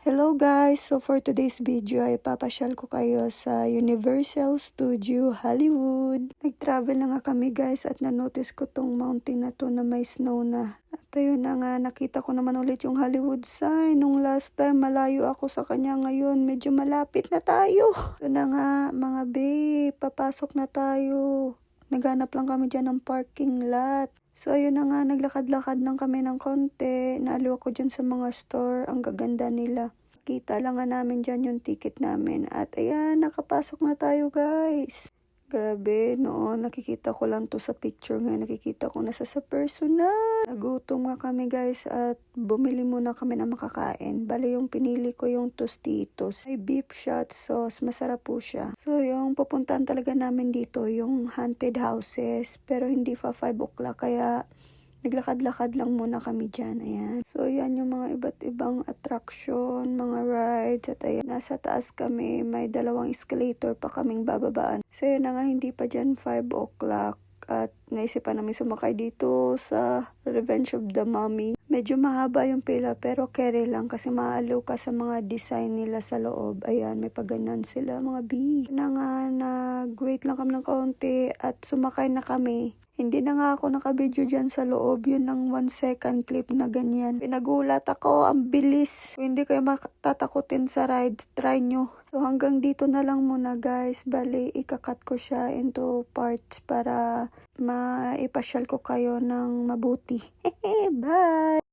Hello guys! So for today's video ay papasyal ko kayo sa Universal Studio Hollywood. Nag-travel na nga kami guys at na-notice ko tong mountain na to na may snow na. At ayun na nga, nakita ko naman ulit yung Hollywood sign. Nung last time malayo ako sa kanya, ngayon medyo malapit na tayo. Ito na nga mga babe, papasok na tayo. Naghanap lang kami dyan ng parking lot. So, ayun na nga, naglakad-lakad lang kami ng konti. Naaliw ako dyan sa mga store. Ang gaganda nila. Kita lang nga namin dyan yung ticket namin. At ayan, nakapasok na tayo guys. Grabe, no? Nakikita ko lang to sa picture nga. Nakikita ko na sa personal. Nagutom nga kami guys at bumili muna kami ng makakain. Bale yung pinili ko yung Tostitos. May beef shot sauce. Masarap po siya. So yung pupuntahan talaga namin dito yung haunted houses. Pero hindi pa 5 o'clock kaya naglakad-lakad lang muna kami dyan. Ayan. So, yan yung mga iba't ibang attraction, mga rides. At ayan, nasa taas kami. May 2 escalator pa kaming bababaan. So, yun na nga, hindi pa dyan 5 o'clock. At naisipan namin sumakay dito sa Revenge of the Mummy. Medyo mahaba yung pila pero carry lang kasi maalaw ka sa mga design nila sa loob. Ayan, may paganan sila mga B. Na nga, nag-wait lang kami ng kaunti at sumakay na kami. Hindi na nga ako nakabidyo dyan sa loob. Yun ang 1 second clip na ganyan. Pinagulat ako. Ang bilis. Kung hindi kayo matatakutin sa ride, try nyo. So hanggang dito na lang muna guys. Bali, ikakat ko siya into parts para maipasyal ko kayo ng mabuti. Bye!